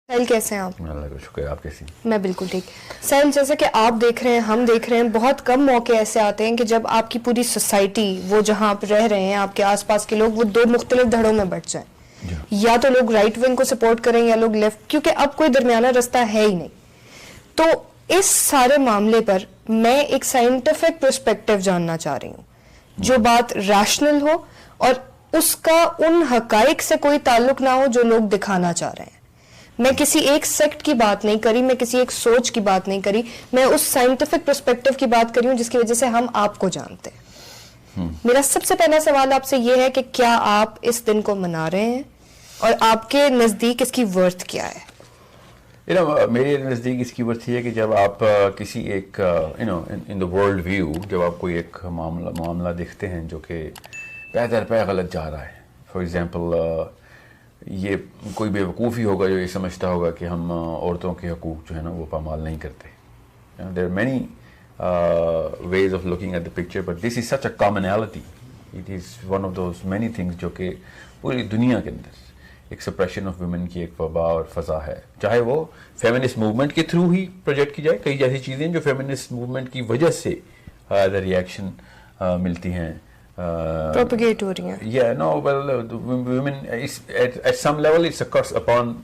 سہیل کیسے ہیں آپ؟ اللہ کا شکر. آپ کیسی؟ میں بالکل ٹھیک. سہیل جیسا کہ آپ دیکھ رہے ہیں، ہم دیکھ رہے ہیں، بہت کم موقع ایسے آتے ہیں کہ جب آپ کی پوری سوسائٹی، وہ جہاں آپ رہ رہے ہیں، آپ کے آس پاس کے لوگ، وہ دو مختلف دھڑوں میں بٹ جائیں. یا تو لوگ رائٹ ونگ کو سپورٹ کریں یا لوگ لیفٹ، کیونکہ اب کوئی درمیانہ رستہ ہے ہی نہیں. تو اس سارے معاملے پر میں ایک سائنٹیفک پرسپیکٹو جاننا چاہ رہی ہوں، جو بات ریشنل ہو اور اس کا ان حقائق سے کوئی تعلق نہ ہو جو لوگ دکھانا چاہ رہے ہیں. میں کسی ایک سیکٹ کی بات نہیں کری، میں کسی ایک سوچ کی بات نہیں کری، میں اس سائنٹیفک پرسپیکٹو کی بات کری ہوں جس کی وجہ سے ہم آپ کو جانتے ہیں. میرا سب سے پہلا سوال آپ سے یہ ہے کہ کیا آپ اس دن کو منا رہے ہیں اور آپ کے نزدیک اس کی ورتھ کیا ہے؟ میرے نزدیک اس کی ورتھ یہ ہے کہ جب آپ کسی ایک ان دا ورلڈ ویو، جب آپ کوئی ایک معاملہ دیکھتے ہیں جو کہ پے در پے غلط جا رہا ہے. فار ایگزامپل یہ کوئی بے وقوف ہی ہوگا جو یہ سمجھتا ہوگا کہ ہم عورتوں کے حقوق جو ہے نا وہ پامال نہیں کرتے. There are many ways of looking at the picture, but this is such a commonality. It is one of those many things جو کہ پوری دنیا کے اندر ایک سپریشن آف ویمن کی ایک وبا اور فضا ہے، چاہے وہ فیمنسٹ موومنٹ کے تھرو ہی پروجیکٹ کی جائے. کئی ایسی چیزیں جو فیمنسٹ موومنٹ کی وجہ سے ریئیکشن ملتی ہیں، propagate ہو رہی ہیں. Yeah, no, well, women at some level it's a curse upon,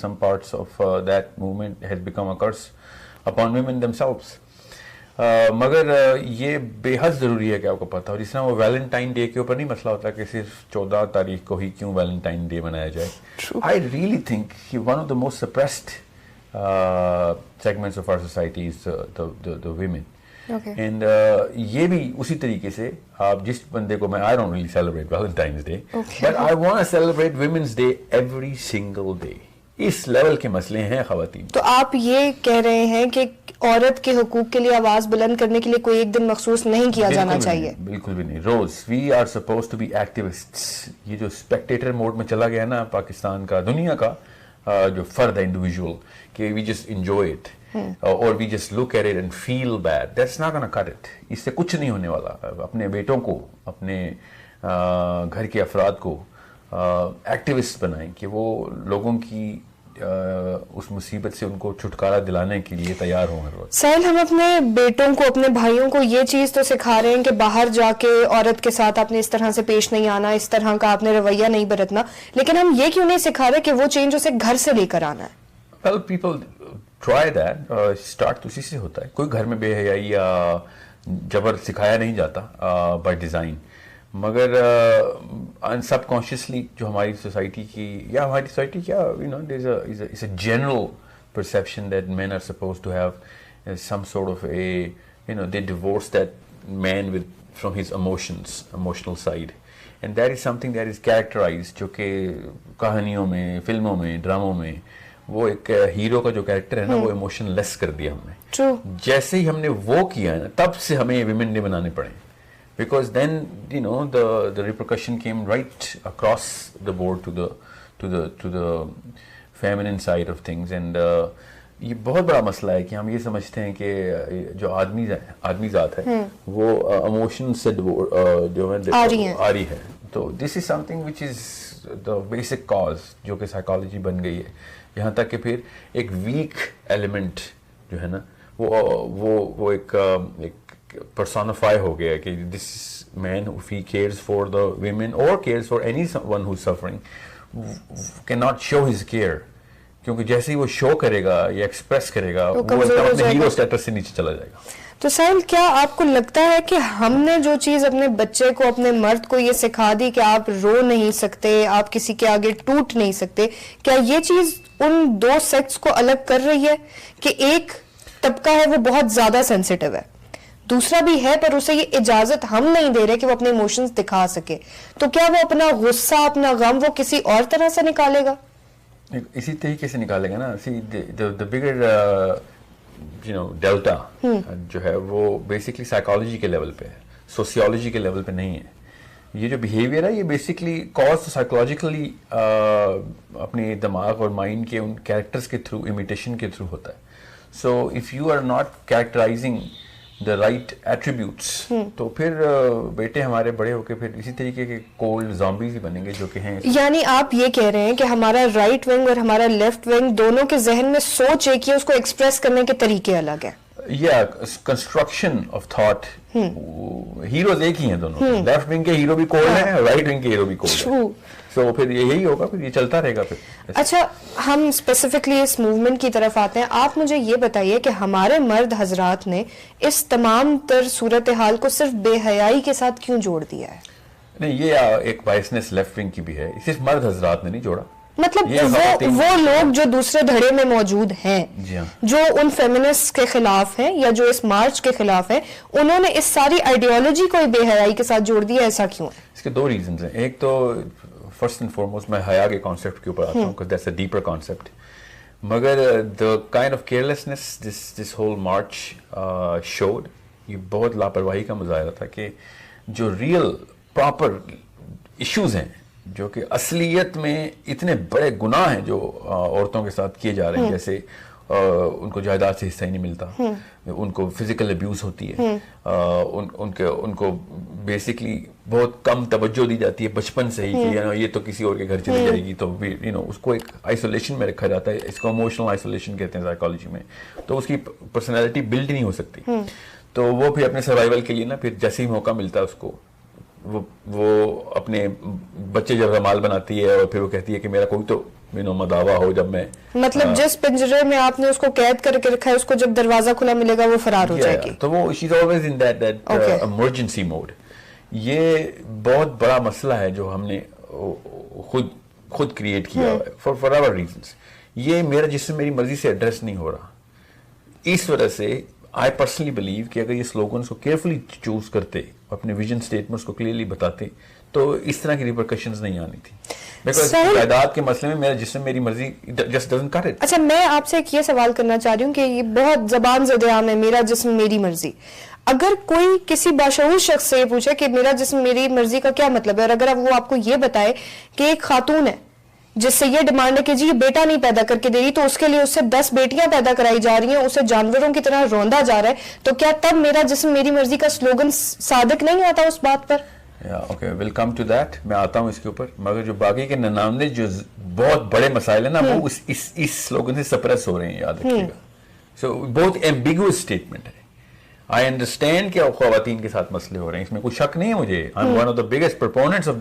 some parts of that movement has become a curse upon women themselves. مگر یہ بے حد ضروری ہے کہ آپ کو پتہ ہو. جس طرح وہ ویلنٹائن ڈے کے اوپر نہیں مسئلہ ہوتا کہ صرف 14 تاریخ کو ہی کیوں ویلنٹائن ڈے منایا جائے. I really think one of the most suppressed segments of our society is the women. And یہ بھی اسی طریقے سے آپ جس بندے کو میں I don't really celebrate Valentine's Day, but I want to celebrate Women's Day every single day. Us level کے مسئلے ہیں خواتین. تو آپ یہ کہہ رہے ہیں کہ عورت کے حقوق کے لیے آواز بلند کرنے کے لیے کوئی ایک دن مخصوص نہیں کیا جانا چاہیے؟ بالکل بھی نہیں. روز we are supposed to be activists. یہ جو اسپیکٹیٹر موڈ میں چلا گیا نا پاکستان کا، دنیا کا جو فرد ہے انڈیویژول، کہ we just enjoy it or we just look at it and feel bad, that's not gonna cut it. اس سے کچھ نہیں ہونے والا. اپنے بیٹوں کو، اپنے گھر کے افراد کو ایکٹیوسٹ بنائیں کہ وہ لوگوں کی اس مصیبت سے ان کو چھٹکارا دلانے کے لیے تیار ہوں ہر وقت. سہیل، ہم اپنے بیٹوں کو، اپنے بھائیوں کو یہ چیز تو سکھا رہے ہیں کہ باہر جا کے عورت کے ساتھ آپ نے اس طرح سے پیش نہیں آنا، اس طرح کا آپ نے رویہ نہیں برتنا، لیکن ہم یہ کیوں نہیں سکھا رہے کہ وہ چینج اسے گھر سے لے کر آنا ہے؟ Well, people try that. Start تو اسی سے ہوتا ہے. کوئی گھر میں بے حیائی یا جبر سکھایا نہیں جاتا بائی ڈیزائن، مگر سب کانشیسلی جو ہماری سوسائٹی کی یا ہماری سوسائٹی کیا it's a general perception that men are supposed to have some sort of they divorce that man from his emotional side, and that is something that is characterized جو کہ کہانیوں میں، فلموں میں، ڈراموں میں وہ ایک ہیرو کا جو کیریکٹر ہے نا وہ ایموشن لیس کر دیا ہم نے. جیسے ہی ہم نے وہ کیا ہے نا تب سے ہمیں ویمن ڈے منانے پڑے، because then the repercussion came right across the board to the feminine side of things. And یہ بہت بڑا مسئلہ ہے کہ ہم یہ سمجھتے ہیں کہ جو آدمی ذات ہے وہ ایموشن سے آ رہی ہے. تو this is something which is the basic cause جو کہ سائیکالوجی بن گئی ہے. یہاں تک کہ پھر ایک ویک ایلیمنٹ جو ہے نا وہ ایک پرسونیفائی ہو گیا کہ this man if he cares for the women اور cares for anyone who suffering can not show his care, کیونکہ جیسے ہی وہ شو کرے گا یا ایکسپریس کرے گا وہ اپنے ہیرو اسٹیٹس سے نیچے چلا جائے گا. تو سہیل، کیا آپ کو لگتا ہے کہ ہم نے جو چیز اپنے بچے کو، اپنے مرد کو یہ سکھا دی کہ آپ رو نہیں سکتے، آپ کسی کے آگے ٹوٹ نہیں سکتے، کیا یہ چیز ان دو سیکٹس کو الگ کر رہی ہے کہ ایک طبقہ ہے وہ بہت زیادہ سینسیٹیو ہے، دوسرا بھی ہے پر اسے یہ اجازت ہم نہیں دے رہے کہ وہ اپنے ایموشنز دکھا سکے، تو کیا وہ اپنا غصہ، اپنا غم وہ کسی اور طرح سے نکالے گا؟ اسی طریقے سے نکالے گا نا. the bigger ڈیلٹا جو ہے وہ بیسکلی سائیکالوجی کے لیول پہ ہے، سوسیولوجی کے لیول پہ نہیں ہے. یہ جو بیہیویئر ہے یہ بیسکلی کاز سائیکولوجیکلی اپنے دماغ اور مائنڈ کے ان کیریکٹرز کے تھرو، امیٹیشن کے تھرو ہوتا ہے. So if you are not characterizing the right attributes, تو پھر بیٹے ہمارے بڑے ہو کے پھر اسی طریقے کے کولڈ زامبیز ہی بنیں گے جو کہ ہیں. یعنی آپ یہ کہہ رہے ہیں کہ ہمارا رائٹ ونگ اور ہمارا لیفٹ ونگ دونوں کے ذہن میں سوچ ایک ہی ہے, اس کو ایکسپریس کرنے کے طریقے الگ ہیں. یا کنسٹرکشن آف تھاٹ, ہیروز ایک ہی ہیں دونوں, لیفٹ ونگ کے ہیرو بھی کولڈ ہیں, رائٹ ونگ کے ہیرو بھی کولڈ ہیں. سو پھر یہی ہوگا, پھر یہ چلتا رہے گا پھر. اچھا, ہم اسپیسیفکلی اس موومنٹ کی طرف آتے ہیں. آپ مجھے یہ بتائیے کہ ہمارے مرد حضرات نے اس تمام تر صورتحال کو صرف بے حیائی کے ساتھ کیوں جوڑ دیا ہے؟ نہیں, یہ ایک بائسنس لیفٹ ونگ کی بھی ہے, صرف مرد حضرات نے نہیں جوڑا. مطلب وہ لوگ جو دوسرے دھڑے میں موجود ہیں, جو ان فیمنسٹ کے خلاف ہیں یا جو اس مارچ کے خلاف ہیں, انہوں نے اس ساری آئیڈیالوجی کو بے حیائی کے ساتھ جوڑ دیا. ایسا کیوں ہے؟ اس کے دو ریزنز ہیں. ایک تو فرسٹ اینڈ فارموسٹ میں حیا کے کانسیپٹ کے اوپر آتا ہوں, because that's a deeper concept. مگر the kind of carelessness this whole march showed, یہ بہت لاپرواہی کا مظاہرہ تھا کہ جو ریئل پراپر ایشوز ہیں, جو کہ اصلیت میں اتنے بڑے گناہ ہیں جو عورتوں کے ساتھ کیے جا رہے ہیں, جیسے ان کو جائیداد سے حصہ ہی نہیں ملتا, ان کو فزیکل ابیوز ہوتی ہے, ان کو بیسکلی بہت کم توجہ دی جاتی ہے بچپن سے ہی کہ یہ تو کسی اور کے گھر چلی جائے گی, تو اس کو ایک آئسولیشن میں رکھا جاتا ہے. اس کو ایموشنل آئسولیشن کہتے ہیں سائیکالوجی میں. تو اس کی پرسنالٹی بلڈ نہیں ہو سکتی. تو وہ پھر اپنے سروائیول کے لیے نا, پھر جیسے ہی موقع ملتا ہے اس کو, وہ اپنے بچے جب رمال بناتی ہے اور پھر وہ کہتی ہے کہ میرا کوئی تو مداوا ہو. جب میں مطلب جس پنجرے میں آپ نے اس کو قید کر کے رکھا ہے, اس کو جب دروازہ کھلا ملے گا وہ فرار ہو جائے گی. تو وہ she's always in that emergency mode. یہ بہت بڑا مسئلہ ہے جو ہم نے خود کریٹ کیا ہے for our reasons. یہ میرا جسم میری مرضی سے ایڈریس نہیں ہو رہا. اس وجہ سے I personally believe کہ اگر یہ سلوگنز کو کیئرفلی چوز کرتے, اپنے ویژن سٹیٹمنٹس کو کلیئرلی بتاتے, تو اس طرح کی ریپرکشنز نہیں آنی تھی. بیکاز جائیداد کے مسئلے میں میرا جسم میری مرضی just doesn't cut it. اچھا, میں آپ سے ایک یہ سوال کرنا چاہ رہی ہوں کہ یہ بہت زبان زدہ عام ہے, میرا جسم میری مرضی. اگر کوئی کسی باشعور شخص سے یہ پوچھے کہ میرا جسم میری مرضی کا کیا مطلب ہے, اور اگر وہ آپ کو یہ بتائے کہ ایک خاتون ہے جس سے یہ ڈیمانڈ ہے کہ جی یہ بیٹا نہیں پیدا کر کے دے رہی, تو اس کے لیے اس سے 10 بیٹیاں پیدا کرائی جا رہی ہیں, اسے جانوروں کی طرح روندا جا رہا ہے, تو کیا تب میرا جسم میری مرضی کا سلوگن صادق نہیں آتا اس بات پر؟ Okay, well come to that, میں آتا ہوں اس کے اوپر. مگر جو باقی کے 99 جو بہت بڑے مسائل ہیں نا, وہ اس سلوگن سے سپریس ہو رہے ہیں, یاد رکھیے گا. سو بہت ایمبیگوس اسٹیٹمنٹ ہے. آئی انڈرسٹینڈ کہ خواتین کے ساتھ مسئلے ہو رہے ہیں, اس میں کوئی شک نہیں ہے مجھے. I am one of the biggest proponents of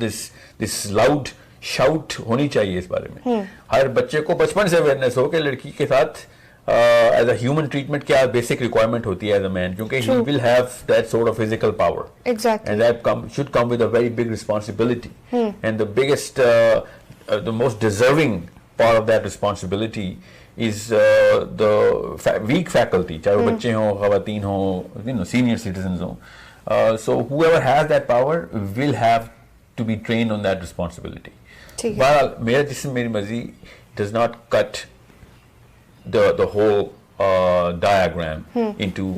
this loud shout ہونی چاہیے اس بارے میں. ہر بچے کو بچپن سے اویئرنیس ہو کہ لڑکی کے ساتھ ایز اے ہیومن ٹریٹمنٹ کیا بیسک ریکوائرمنٹ ہوتی ہے ایز اے مین, کیونکہ he will have that sort of physical power, and that should come with a very big responsibility, and the biggest the most deserving part of that responsibility is the weak faculty, چاہے وہ بچے ہوں, خواتین ہوں, senior citizens ہوں. So whoever has that power will have to be trained on that responsibility. بہرحال میرا جسم میری مرضی does not cut the whole diagram into,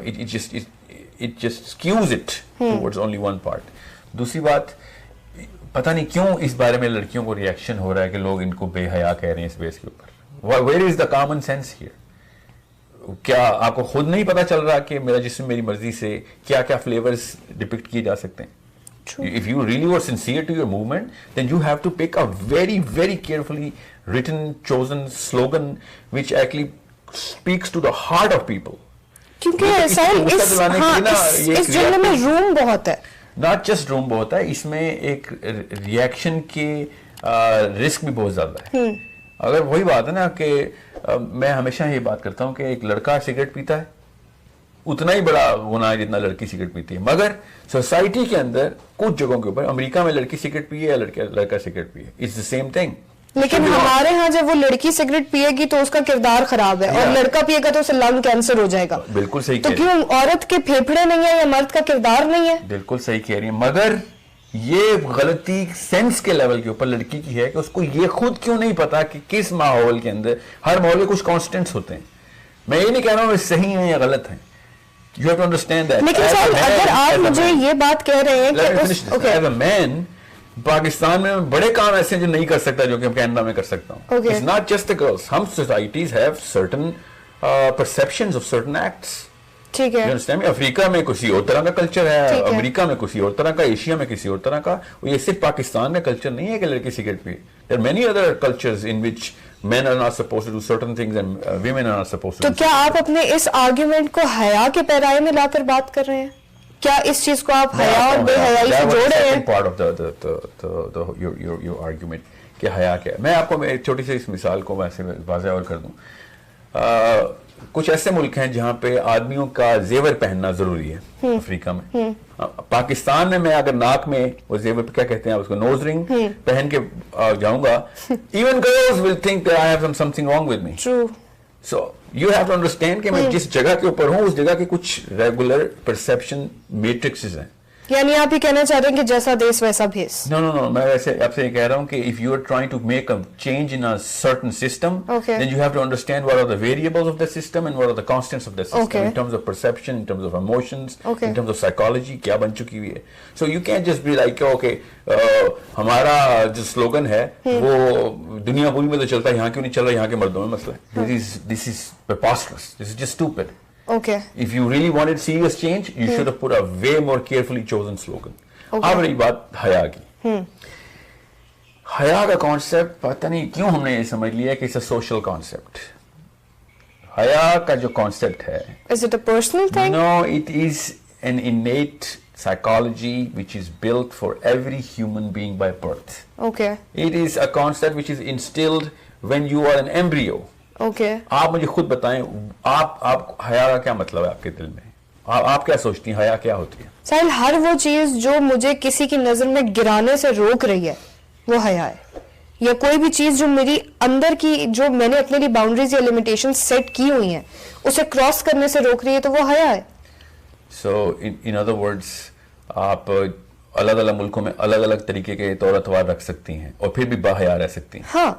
it just skews it towards only one part. دوسری بات, پتہ نہیں کیوں اس بارے میں لڑکیوں کو ریئیکشن ہو رہا ہے کہ لوگ ان کو بے حیا کہہ رہے ہیں اس بیس کے اوپر. Where is the common sense here? کیا آپ کو خود نہیں پتا چل رہا کہ میرا جسم میری مرضی سے کیا کیا فلیورز ڈپکٹ کیے جا سکتے ہیں؟ If you really were sincere to your movement, then you have to pick a very, very carefully written, chosen slogan which actually speaks to the heart of people. کیونکہ اس جملے میں روم بہت ہے. Not just روم بہت ہے, اس میں ایک ریئیکشن کے رسک بھی بہت زیادہ ہے. اگر وہی بات ہے نا کہ میں ہمیشہ یہ بات کرتا ہوں کہ ایک لڑکا سگریٹ پیتا ہے اتنا ہی بڑا گناہ ہے جتنا لڑکی سگریٹ پیتی ہے, مگر سوسائٹی کے اندر کچھ جگہوں کے اوپر, امریکہ میں لڑکی سگریٹ پیے یا لڑکا سگریٹ پیے, اٹس دی سیم تھنگ. لیکن ہمارے ہاں جب وہ لڑکی سگریٹ پیے گی تو اس کا کردار خراب ہے, اور لڑکا پیے گا تو اسے لنگ کینسر ہو جائے گا. بالکل صحیح. تو کیوں عورت کے پھیپھڑے نہیں ہیں یا مرد کا کردار نہیں ہے؟ بالکل صحیح کہہ رہی ہیں, مگر یہ غلطی سینس کے لیول کے اوپر لڑکی کی ہے کہ اس کو یہ خود کیوں نہیں پتا کہ کس ماحول کے اندر, ہر ماحول کے کچھ کانسٹنٹس ہوتے ہیں. میں یہ نہیں کہہ رہا ہوں وہ صحیح ہیں یا غلط ہیں, you have to understand that. لیکن صاحب اگر آپ مجھے یہ بات کہہ رہے ہیں کہ as a man پاکستان میں بڑے کام ایسے ہیں جو نہیں کر سکتا جو کہ ہم کینیڈا میں کر سکتا ہوں. It's not just the girls. Some societies have certain perceptions of certain acts. ٹھیک ہے. You understand me? افریقہ میں کسی اور طرح کا کلچر ہے, امریکہ میں کسی اور طرح کا, ایشیا میں کسی اور طرح کا. یہ صرف پاکستان کا کلچر نہیں ہے کہ لڑکی cigarette P. There are many other cultures in which men are not supposed to do certain things and women are not supposed to do. تو کیا آپ اپنے اس آرگیومنٹ کو حیا کے پیرائے میں لا کر بات کر رہے ہیں؟ کیا اس چیز کو آپ حیا اور بے حیائی سے جوڑ رہے ہیں؟ Part of your argument کہ حیا کیا ہے. میں آپ کو ایک چھوٹی سی اس مثال کو ویسے واضح اور کر دوں. کچھ ایسے ملک ہیں جہاں پہ آدمیوں کا زیور پہننا ضروری ہے, افریقہ میں. پاکستان میں اگر ناک میں وہ زیور کیا کہتے ہیں اس کو, نوز رنگ پہن کے جاؤں گا, even girls will think that I have something wrong with me. So you have to understand کہ میں جس جگہ کے اوپر ہوں اس جگہ کے کچھ ریگولر پرسیپشن میٹرکسز ہیں. یعنی آپ یہ کہنا چاہ رہے ہیں کہ جیسا دیس ویسا بھیس؟ No, میں ویسے آپ سے یہ کہہ رہا ہوں کہ if you are trying to make a change in a certain system, then you have to understand what are the variables of the system and what are the constants of the system in terms of perception, in terms of emotions, in terms of psychology, کیا بن چکی ہوئی ہے. So you can't just be like, okay, ہمارا جو slogan ہے وہ دنیا پوری میں تو چلتا ہے, یہاں کیوں نہیں چل رہا, یہاں کے مردوں میں مسئلہ ہے. This is preposterous. This is just stupid. Okay. If you really wanted serious change, you should have put a way more carefully chosen slogan. اب رہی بات حیا کی. حیا کا کانسیپٹ پتہ نہیں کیوں ہم نے یہ سمجھ لیا کہ it's a social concept. حیا کا جو کانسیپٹ ہے, Is it a personal thing? No, it is an innate psychology which is built for every human being by birth. Okay. It is a concept which is instilled when you are an embryo. Okay. آپ مجھے خود بتائیں, آپ حیا کا کیا مطلب ہے آپ کے دل میں, آپ کیا سوچتی ہیں حیا کیا ہوتی ہے؟ ساحل, ہر وہ چیز جو مجھے کسی کی نظر میں گرانے سے روک رہی ہے وہ حیا ہے, یا کوئی بھی چیز جو میری اندر کی, جو میں نے اپنے لیے باؤنڈریز یا لمیٹیشن سیٹ کی ہوئی ہیں, اسے کراس کرنے سے روک رہی ہے تو وہ حیا ہے. سو ان ادر ورڈز آپ الگ الگ ملکوں میں الگ الگ طریقے کے طور اتوار رکھ سکتی ہیں اور پھر بھی باحیا رہ سکتی ہیں. ہاں.